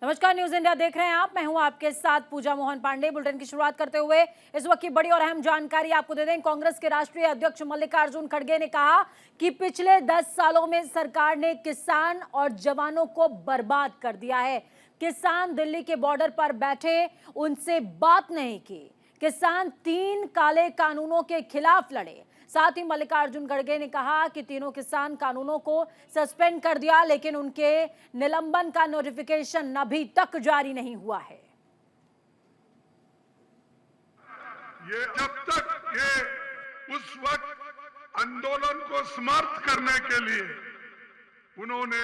नमस्कार, news India देख रहे हैं आप। मैं हूं आपके साथ पूजा मोहन पांडे। बुलेटिन की शुरुआत करते हुए इस वक्त की बड़ी और अहम जानकारी आपको दे दें। कांग्रेस के राष्ट्रीय अध्यक्ष मल्लिकार्जुन खड़गे ने कहा कि पिछले 10 सालों में सरकार ने किसान और जवानों को बर्बाद कर दिया है। किसान दिल्ली के बॉर्डर पर बैठे, उनसे बात नहीं की। किसान 3 काले कानूनों के खिलाफ लड़े। साथ ही मल्लिकार्जुन खड़गे ने कहा कि तीनों किसान कानूनों को सस्पेंड कर दिया, लेकिन उनके निलंबन का नोटिफिकेशन अभी तक जारी नहीं हुआ है। ये जब तक ये उस वक्त आंदोलन को समर्थ करने के लिए उन्होंने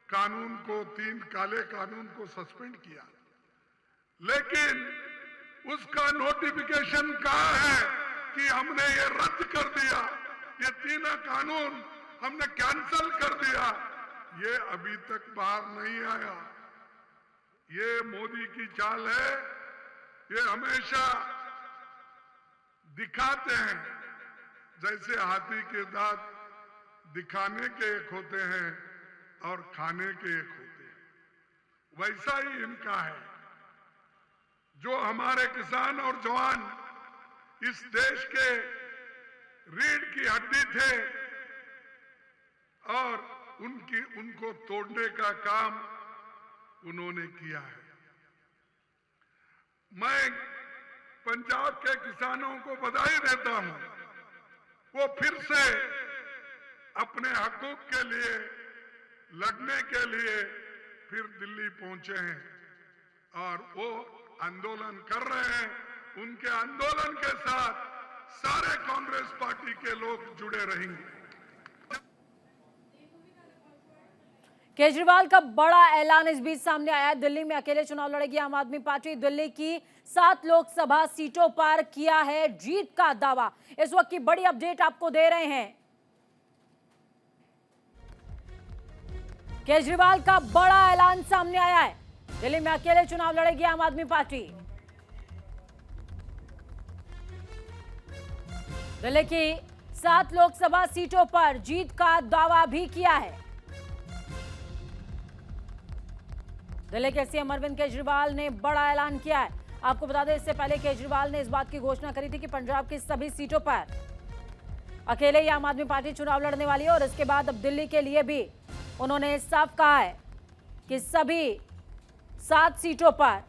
कानून को 3 काले कानून को सस्पेंड किया, लेकिन उसका नोटिफिकेशन कहाँ है कि हमने ये रद्द कर दिया, ये 3 कानून हमने कैंसिल कर दिया, ये अभी तक बाहर नहीं आया। ये मोदी की चाल है। ये हमेशा दिखाते हैं, जैसे हाथी के दांत दिखाने के एक होते हैं और खाने के एक होते हैं, वैसा ही इनका है। जो हमारे किसान और जवान इस देश के रीढ़ की हड्डी थे और उनको तोड़ने का काम उन्होंने किया है। मैं पंजाब के किसानों को बधाई देता हूं। वो फिर से अपने हकूक के लिए लड़ने के लिए फिर दिल्ली पहुंचे हैं और वो आंदोलन कर रहे हैं। उनके आंदोलन के साथ सारे कांग्रेस पार्टी के लोग जुड़े रहेंगे। केजरीवाल का बड़ा ऐलान इस बीच सामने आया है। दिल्ली में अकेले चुनाव लड़ेगी आम आदमी पार्टी। दिल्ली की 7 लोकसभा सीटों पर किया है जीत का दावा। इस वक्त की बड़ी अपडेट आपको दे रहे हैं। केजरीवाल का बड़ा ऐलान सामने आया है। दिल्ली में अकेले चुनाव लड़ेगी आम आदमी पार्टी। दिल्ली की 7 लोकसभा सीटों पर जीत का दावा भी किया है। दिल्ली के सीएम अरविंद केजरीवाल ने बड़ा ऐलान किया है। आपको बता दें, इससे पहले केजरीवाल ने इस बात की घोषणा करी थी कि पंजाब की सभी सीटों पर अकेले ही आम आदमी पार्टी चुनाव लड़ने वाली है। और इसके बाद अब दिल्ली के लिए भी उन्होंने साफ कहा है कि सभी 7 सीटों पर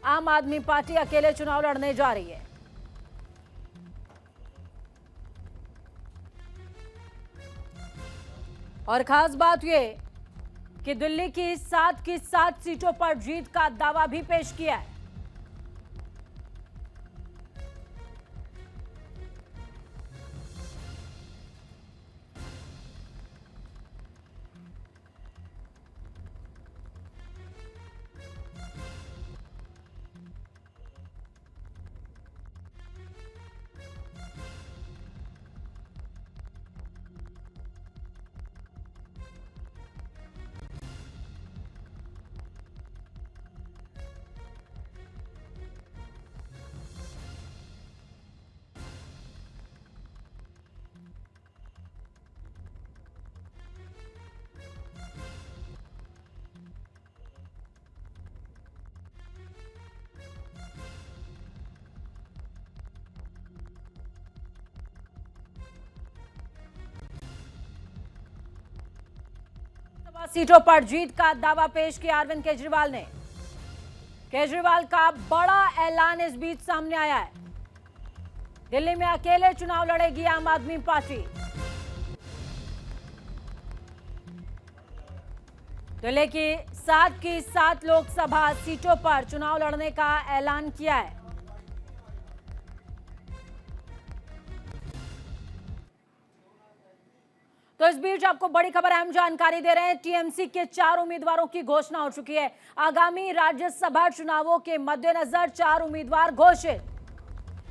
आम आदमी पार्टी अकेले चुनाव लड़ने जा रही है। और खास बात यह कि दिल्ली की 7 सीटों पर जीत का दावा भी पेश किया है। सीटों पर जीत का दावा पेश किया अरविंद केजरीवाल ने। केजरीवाल का बड़ा ऐलान इस बीच सामने आया है। दिल्ली में अकेले चुनाव लड़ेगी आम आदमी पार्टी। दिल्ली की 7 लोकसभा सीटों पर चुनाव लड़ने का ऐलान किया है। तो इस बीच आपको बड़ी खबर, अहम जानकारी दे रहे हैं। टीएमसी के 4 उम्मीदवारों की घोषणा हो चुकी है। आगामी राज्यसभा चुनावों के मद्देनजर 4 उम्मीदवार घोषित।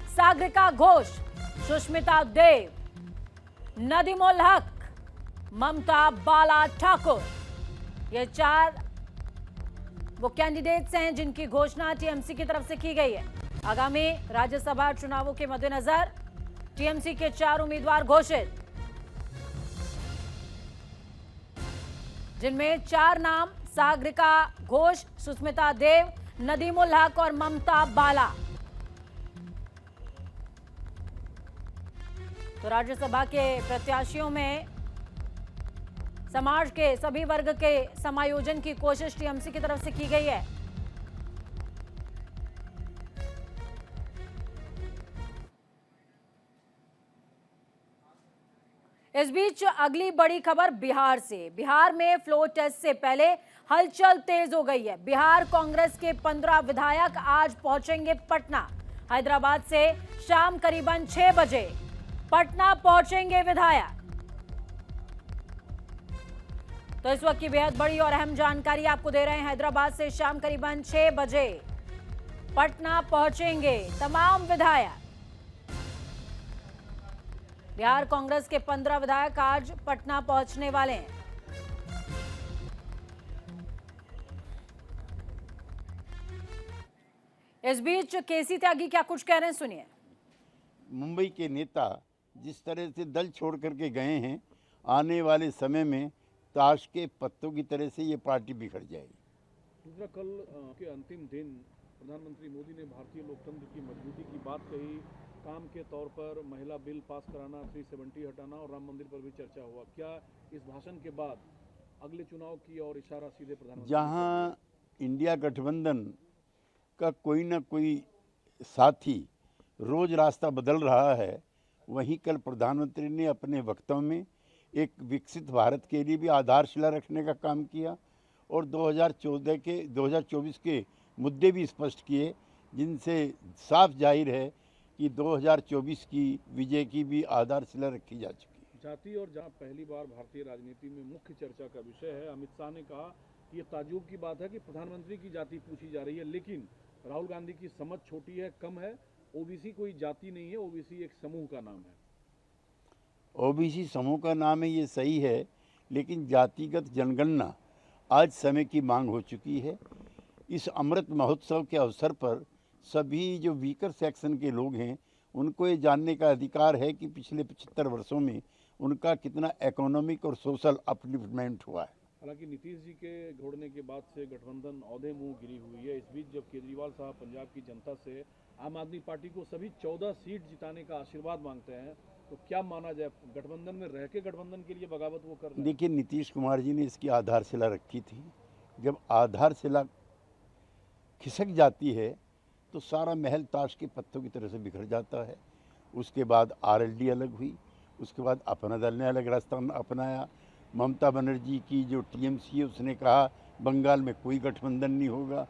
सागरिका घोष, सुष्मिता देव, नदीमुल हक, ममता बाला ठाकुर, ये 4 वो कैंडिडेट्स हैं जिनकी घोषणा टीएमसी की तरफ से की गई है। आगामी राज्यसभा चुनावों के मद्देनजर टीएमसी के 4 उम्मीदवार घोषित, जिनमें 4 नाम सागरिका घोष, सुष्मिता देव, नदीमुल हक और ममता बाला। तो राज्यसभा के प्रत्याशियों में समाज के सभी वर्ग के समायोजन की कोशिश टीएमसी की तरफ से की गई है। इस बीच अगली बड़ी खबर बिहार से। बिहार में फ्लोर टेस्ट से पहले हलचल तेज हो गई है। बिहार कांग्रेस के 15 विधायक आज पहुंचेंगे पटना। हैदराबाद से शाम करीबन 6 बजे पटना पहुंचेंगे विधायक। तो इस वक्त की बेहद बड़ी और अहम जानकारी आपको दे रहे हैं। हैदराबाद से शाम करीबन 6 बजे पटना पहुंचेंगे तमाम विधायक। बिहार कांग्रेस के 15 विधायक आज पटना पहुंचने वाले हैं। इस बीच केसी त्यागी क्या कुछ कह रहे हैं, सुनिए। मुंबई के नेता जिस तरह से दल छोड़ करके गए हैं, आने वाले समय में ताश के पत्तों की तरह से ये पार्टी बिखर जाएगी। दूसरा, कल के अंतिम दिन प्रधानमंत्री मोदी ने भारतीय लोकतंत्र की मजबूती की बात कही। काम के तौर पर महिला बिल पास कराना, 370 हटाना और राम मंदिर पर भी चर्चा हुआ। क्या इस भाषण के बाद अगले चुनाव की ओर इशारा सीधे प्रधानमंत्री? जहां इंडिया गठबंधन का कोई ना कोई साथी रोज रास्ता बदल रहा है, वहीं कल प्रधानमंत्री ने अपने वक्तव्य में एक विकसित भारत के लिए भी आधारशिला रखने का काम किया और 2024 के मुद्दे भी स्पष्ट किए, जिनसे साफ जाहिर है कि 2024 की विजय की भी आधारशिला रखी जा चुकी है। जाति और जहां पहली बार भारतीय राजनीति में मुख्य चर्चा का विषय है, अमित शाह ने कहा कि ये ताज्जुब की बात है कि प्रधानमंत्री की जाति पूछी जा रही है, लेकिन राहुल गांधी की समझ छोटी है, कम है। ओबीसी कोई जाति नहीं है, ओबीसी एक समूह का नाम है। ओबीसी समूह का नाम है, ये सही है, लेकिन जातिगत जनगणना आज समय की मांग हो चुकी है। इस अमृत महोत्सव के अवसर पर सभी जो वीकर सेक्शन के लोग हैं, उनको ये जानने का अधिकार है कि पिछले 75 वर्षों में उनका कितना इकोनॉमिक और सोशल अपलिफ्टमेंट हुआ है। हालांकि नीतीश जी के घोड़ने के बाद से गठबंधन औधे मुंह गिरी हुई है। इस बीच जब केजरीवाल साहब पंजाब की जनता से आम आदमी पार्टी को सभी 14 सीट जिताने का आशीर्वाद मांगते हैं, तो क्या माना जाए, गठबंधन में रह के गठबंधन के लिए बगावत वो कर रहे हैं? देखिए, नीतीश कुमार जी ने इसकी आधारशिला रखी थी। जब आधारशिला खिसक जाती है तो सारा महल ताश के पत्तों की तरह से बिखर जाता है। उसके बाद आरएलडी अलग हुई, उसके बाद अपना दल ने अलग रास्ता अपनाया। ममता बनर्जी की जो टीएमसी है, उसने कहा बंगाल में कोई गठबंधन नहीं होगा,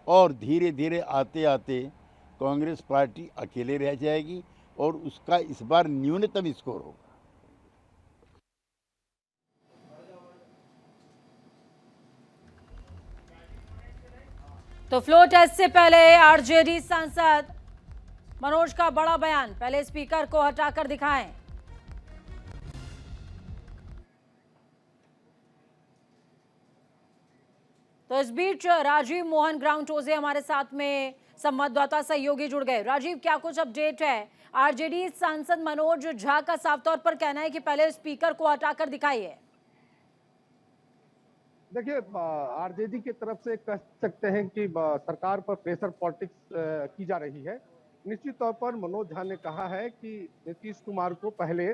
और धीरे धीरे आते आते कांग्रेस पार्टी अकेले रह जाएगी और उसका इस बार न्यूनतम स्कोर होगा। तो फ्लोर टेस्ट से पहले आरजेडी सांसद मनोज का बड़ा बयान, पहले स्पीकर को हटाकर दिखाएं। तो इस बीच राजीव मोहन ग्राउंड टोजे हमारे साथ में संवाददाता सहयोगी जुड़ गए। राजीव, क्या कुछ अपडेट है? आरजेडी सांसद मनोज झा का साफ तौर पर कहना है कि पहले स्पीकर को हटाकर दिखाइए। देखिए, आरजेडी की तरफ से कह सकते हैं कि सरकार पर प्रेशर पॉलिटिक्स की जा रही है। निश्चित तौर पर मनोज झा ने कहा है कि नीतीश कुमार को पहले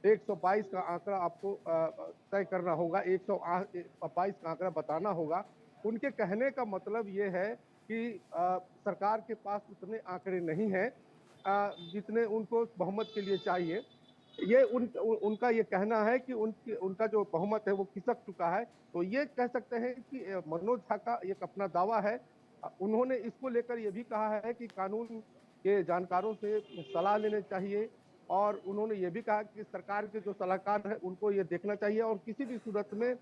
122 का आंकड़ा आपको तय करना होगा, 122 का आंकड़ा बताना होगा। उनके कहने का मतलब ये है कि सरकार के पास उतने आंकड़े नहीं हैं जितने उनको बहुमत के लिए चाहिए। ये उनका ये कहना है कि उनका जो बहुमत है वो खिसक चुका है। तो ये कह सकते हैं कि मनोज झा का एक अपना दावा है। उन्होंने इसको लेकर ये भी कहा है कि कानून के जानकारों से सलाह लेने चाहिए, और उन्होंने ये भी कहा कि सरकार के जो सलाहकार हैं उनको ये देखना चाहिए, और किसी भी सूरत में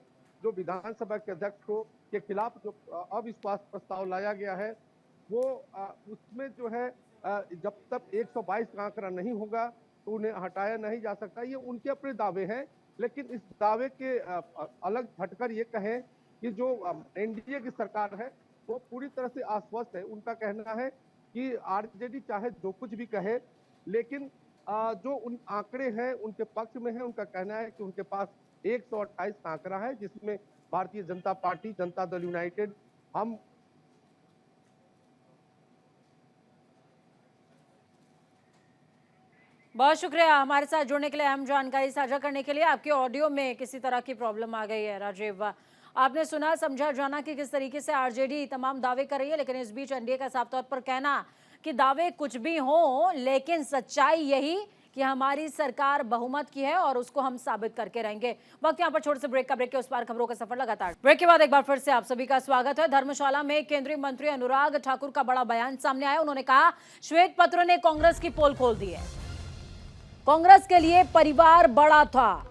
जो विधानसभा के अध्यक्ष को के खिलाफ जो अविश्वास प्रस्ताव लाया गया है वो उसमें जो है जब तक 122 का आंकड़ा नहीं होगा तो उन्हें हटाया नहीं जा सकता। ये उनके अपने दावे हैं, लेकिन इस दावे के अलग हटकर ये कहें कि जो एनडीए की सरकार है वो पूरी तरह से आश्वस्त है। उनका कहना है कि आरजेडी चाहे जो कुछ भी कहे, लेकिन जो उन आंकड़े हैं उनके पक्ष में है। उनका कहना है कि उनके पास 128 का आंकड़ा है, जिसमें भारतीय जनता पार्टी, जनता दल यूनाइटेड, हम बहुत शुक्रिया हमारे साथ जुड़ने के लिए, अहम जानकारी साझा करने के लिए। आपके ऑडियो में किसी तरह की प्रॉब्लम आ गई है राजीव। आपने सुना समझा जाना कि किस तरीके से आरजेडी तमाम दावे कर रही है, लेकिन इस बीच एनडीए का साफ तौर पर कहना कि दावे कुछ भी हो, लेकिन सच्चाई यही कि हमारी सरकार बहुमत की है और उसको हम साबित करके रहेंगे। वक्त यहाँ पर छोटे से ब्रेक का, ब्रेक के उस पार खबरों का सफर लगातार। ब्रेक के बाद एक बार फिर से आप सभी का स्वागत है। धर्मशाला में केंद्रीय मंत्री अनुराग ठाकुर का बड़ा बयान सामने आया। उन्होंने कहा श्वेत पत्र ने कांग्रेस की पोल खोल दी है, कांग्रेस के लिए परिवार बड़ा था,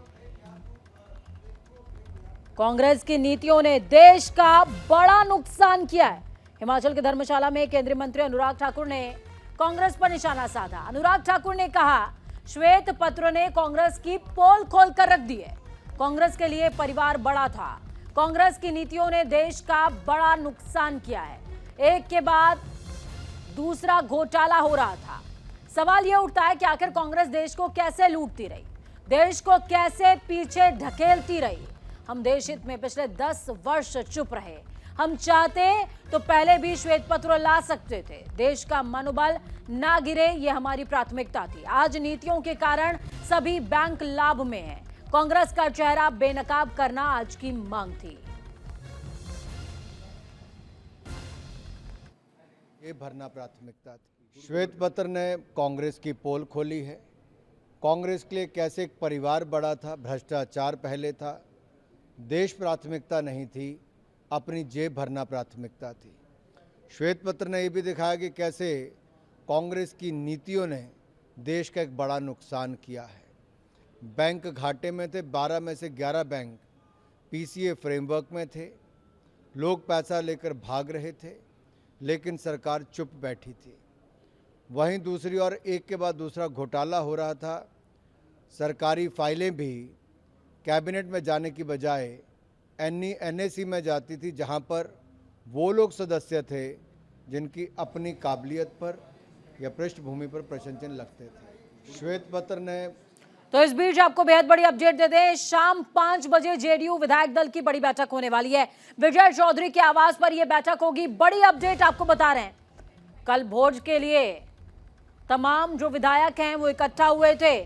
कांग्रेस की नीतियों ने देश का बड़ा नुकसान किया है। हिमाचल के धर्मशाला में केंद्रीय मंत्री अनुराग ठाकुर ने कांग्रेस पर निशाना साधा। अनुराग ठाकुर ने कहा श्वेत पत्र ने कांग्रेस की पोल खोल कर रख दी है, कांग्रेस के लिए परिवार बड़ा था, कांग्रेस की नीतियों ने देश का बड़ा नुकसान किया है। एक के बाद दूसरा घोटाला हो रहा था। सवाल यह उठता है कि आखिर कांग्रेस देश को कैसे लूटती रही, देश को कैसे पीछे ढकेलती रही। हम देश हित में पिछले 10 वर्ष चुप रहे। हम चाहते तो पहले भी श्वेत पत्र ला सकते थे, देश का मनोबल ना गिरे, ये हमारी प्राथमिकता थी। आज नीतियों के कारण सभी बैंक लाभ में हैं। कांग्रेस का चेहरा बेनकाब करना आज की मांग थी। ये भरना प्राथमिकता थी। श्वेत पत्र ने कांग्रेस की पोल खोली है। कांग्रेस के लिए कैसे एक परिवार बड़ा था, भ्रष्टाचार पहले था, देश प्राथमिकता नहीं थी, अपनी जेब भरना प्राथमिकता थी। श्वेत पत्र ने यह भी दिखाया कि कैसे कांग्रेस की नीतियों ने देश का एक बड़ा नुकसान किया है। बैंक घाटे में थे, 12 में से 11 बैंक पीसीए फ्रेमवर्क में थे, लोग पैसा लेकर भाग रहे थे, लेकिन सरकार चुप बैठी थी। वहीं दूसरी ओर एक के बाद दूसरा घोटाला हो रहा था। सरकारी फाइलें भी कैबिनेट में जाने की बजाय एनएसी में जाती थी, जहां पर वो लोग सदस्य थे जिनकी अपनी काबिलियत पर या पृष्ठभूमि पर प्रशंसन लगते थे। श्वेत पत्र ने तो इस बीच आपको बेहद बड़ी अपडेट दे दें, शाम 5 बजे जेडीयू विधायक दल की बड़ी बैठक होने वाली है। विजय चौधरी के आवास पर यह बैठक होगी। बड़ी अपडेट आपको बता रहे हैं, कल भोज के लिए तमाम जो विधायक हैं वो इकट्ठा हुए थे।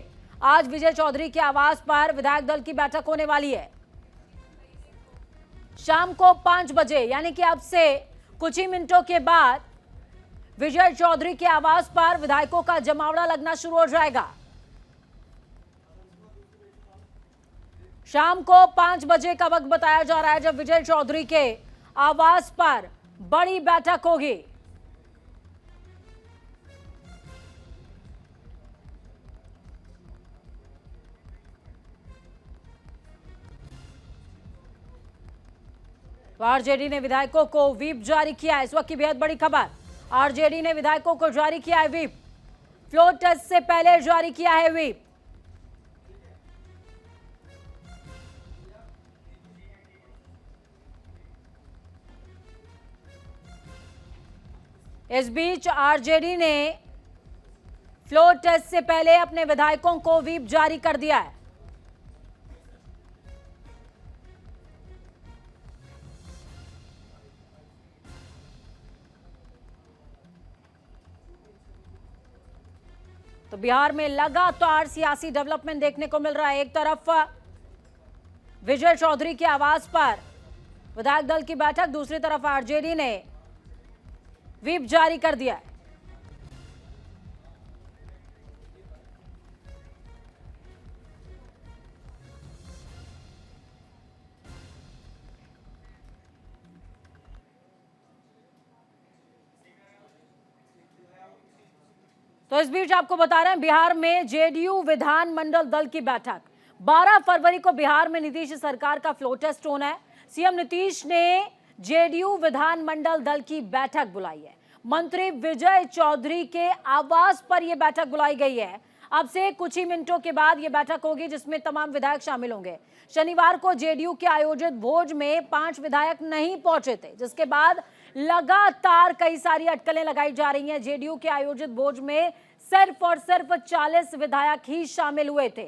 आज विजय चौधरी के आवास पर विधायक दल की बैठक होने वाली है शाम को 5 बजे, यानी कि अब से कुछ ही मिनटों के बाद विजय चौधरी के आवास पर विधायकों का जमावड़ा लगना शुरू हो जाएगा। शाम को 5 बजे का वक्त बताया जा रहा है जब विजय चौधरी के आवास पर बड़ी बैठक होगी। तो आरजेडी ने विधायकों को व्हिप जारी किया है। इस वक्त की बेहद बड़ी खबर, आरजेडी ने विधायकों को जारी किया है व्हिप, फ्लोर टेस्ट से पहले जारी किया है व्हिप। इस बीच आरजेडी ने फ्लोर टेस्ट से पहले अपने विधायकों को व्हिप जारी कर दिया है। तो बिहार में लगातार सियासी डेवलपमेंट देखने को मिल रहा है। एक तरफ विजय चौधरी के आवास पर विधायक दल की बैठक, दूसरी तरफ आरजेडी ने व्हिप जारी कर दिया है। तो इस बीच आपको बता रहे हैं बिहार में जेडीयू विधानमंडल दल की बैठक 12 फरवरी को बिहार में नीतीश सरकार का फ्लो टेस्ट होना है। सीएम नीतीश ने जेडीयू विधानमंडल दल की बैठक बुलाई है। मंत्री विजय चौधरी के आवास पर यह बैठक बुलाई गई है। अब से कुछ ही मिनटों के बाद यह बैठक होगी जिसमें तमाम विधायक शामिल होंगे। शनिवार को जेडीयू के आयोजित भोज में 5 विधायक नहीं पहुंचे थे, जिसके बाद लगातार कई सारी अटकलें लगाई जा रही हैं। जेडीयू के आयोजित भोज में सिर्फ और सिर्फ 40 विधायक ही शामिल हुए थे।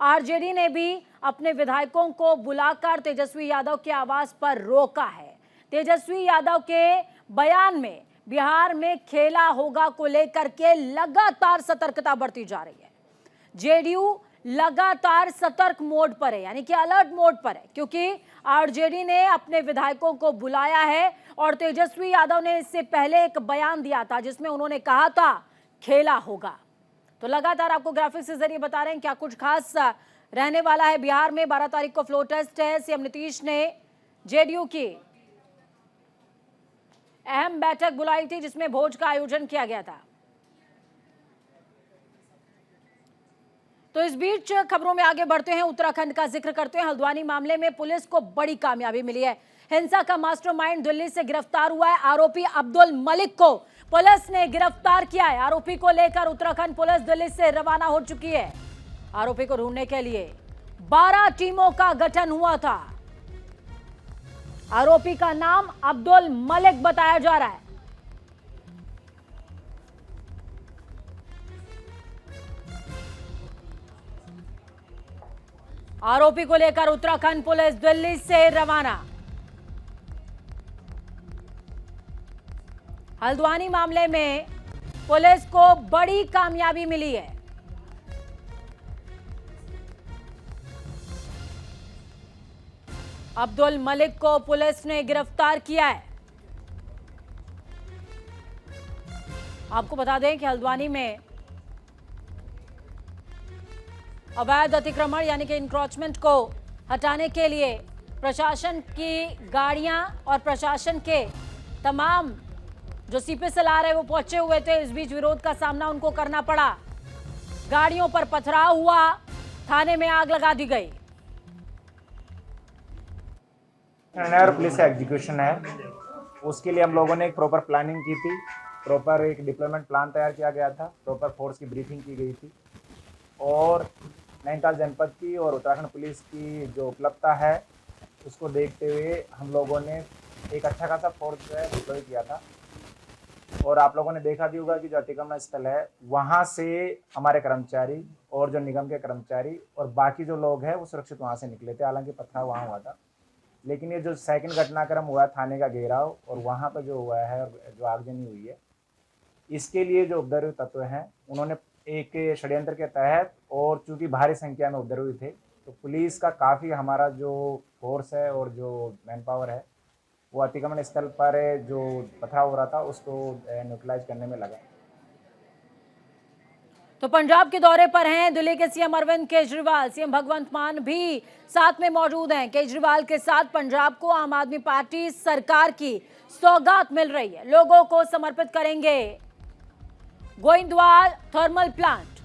आरजेडी ने भी अपने विधायकों को बुलाकर तेजस्वी यादव के आवास पर रोका है। तेजस्वी यादव के बयान में बिहार में खेला होगा को लेकर के लगातार सतर्कता बढ़ती जा रही है। जेडीयू लगातार सतर्क मोड पर है, यानी कि अलर्ट मोड पर है, क्योंकि आरजेडी ने अपने विधायकों को बुलाया है और तेजस्वी यादव ने इससे पहले एक बयान दिया था जिसमें उन्होंने कहा था खेला होगा। तो लगातार आपको ग्राफिक्स के जरिए बता रहे हैं क्या कुछ खास रहने वाला है। बिहार में 12 तारीख को फ्लोर टेस्ट है। सीएम नीतीश ने जेडीयू की अहम बैठक बुलाई थी जिसमें भोज का आयोजन किया गया था। तो इस बीच खबरों में आगे बढ़ते हैं, उत्तराखंड का जिक्र करते हैं। हल्द्वानी मामले में पुलिस को बड़ी कामयाबी मिली है। हिंसा का मास्टरमाइंड दिल्ली से गिरफ्तार हुआ है। आरोपी अब्दुल मलिक को पुलिस ने गिरफ्तार किया है। आरोपी को लेकर उत्तराखंड पुलिस दिल्ली से रवाना हो चुकी है। आरोपी को ढूंढने के लिए 12 टीमों का गठन हुआ था। आरोपी का नाम अब्दुल मलिक बताया जा रहा है। आरोपी को लेकर उत्तराखंड पुलिस दिल्ली से रवाना। हल्द्वानी मामले में पुलिस को बड़ी कामयाबी मिली है। अब्दुल मलिक को पुलिस ने गिरफ्तार किया है। आपको बता दें कि हल्द्वानी में अवैध अतिक्रमण यानी कि इंक्रोचमेंट को हटाने के लिए प्रशासन की गाड़ियां और प्रशासन के तमाम जो सीपीएसएल आ रहे वो पहुंचे हुए थे। इस बीच विरोध का सामना उनको करना पड़ा। गाड़ियों पर पथराव हुआ, थाने में आग लगा दी गई। और पुलिस का एग्जीक्यूशन है, उसके लिए हम लोगों ने एक प्रॉपर प्लानिंग की थी, प्रॉपर एक डिप्लॉयमेंट प्लान तैयार किया गया था, प्रॉपर फोर्स की ब्रीफिंग की गई थी और नैनीताल जनपद की और उत्तराखंड पुलिस की जो उपलब्धता है उसको देखते हुए हम लोगों ने एक अच्छा खासा फोर्स जो है डिप्लॉय किया था। और आप लोगों ने देखा भी होगा कि जो अतिक्रमण स्थल है वहाँ से हमारे कर्मचारी और जो निगम के कर्मचारी और बाकी जो लोग हैं वो सुरक्षित वहाँ से निकले थे। हालांकि पथराव वहाँ हुआ था, लेकिन ये जो सेकंड घटनाक्रम हुआ थाने का घेराव और वहाँ पर जो हुआ है और जो आगजनी हुई है, इसके लिए जो उपद्रवी तत्व हैं उन्होंने एक षड्यंत्र के तहत और चूंकि भारी संख्या में उपद्रवी थे तो पुलिस का काफ़ी हमारा जो फोर्स है और जो मैन पावर है वो अतिक्रमण स्थल पर जो पथराव हो रहा था उसको न्यूट्रलाइज करने में लगा। तो पंजाब के दौरे पर हैं दिल्ली के सीएम अरविंद केजरीवाल। सीएम भगवंत मान भी साथ में मौजूद हैं। केजरीवाल के साथ पंजाब को आम आदमी पार्टी सरकार की सौगात मिल रही है। लोगों को समर्पित करेंगे गोइंदवाल थर्मल प्लांट।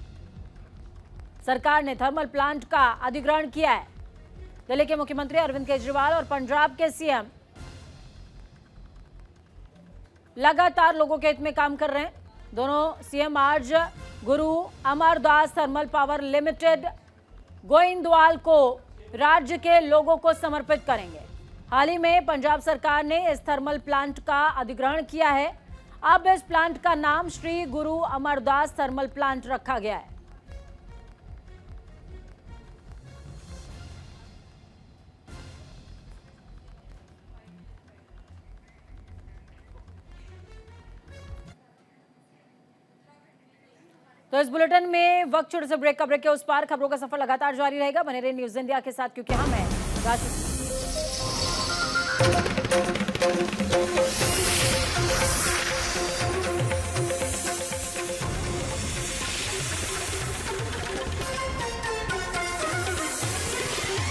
सरकार ने थर्मल प्लांट का अधिग्रहण किया है। दिल्ली के मुख्यमंत्री अरविंद केजरीवाल और पंजाब के सीएम लगातार लोगों के हित में काम कर रहे हैं। दोनों सीएम आज गुरु Amar Das thermal power limited Goindwal को राज्य के लोगों को समर्पित करेंगे। हाल ही में पंजाब सरकार ने इस थर्मल प्लांट का अधिग्रहण किया है। अब इस प्लांट का नाम श्री गुरु अमरदास थर्मल प्लांट रखा गया है। तो इस बुलेटिन में वक्त छोटे से ब्रेक का ब्रेक के उस पार खबरों का सफर लगातार जारी रहेगा। बने रहिए न्यूज इंडिया के साथ, क्योंकि हम हैं राष्ट्र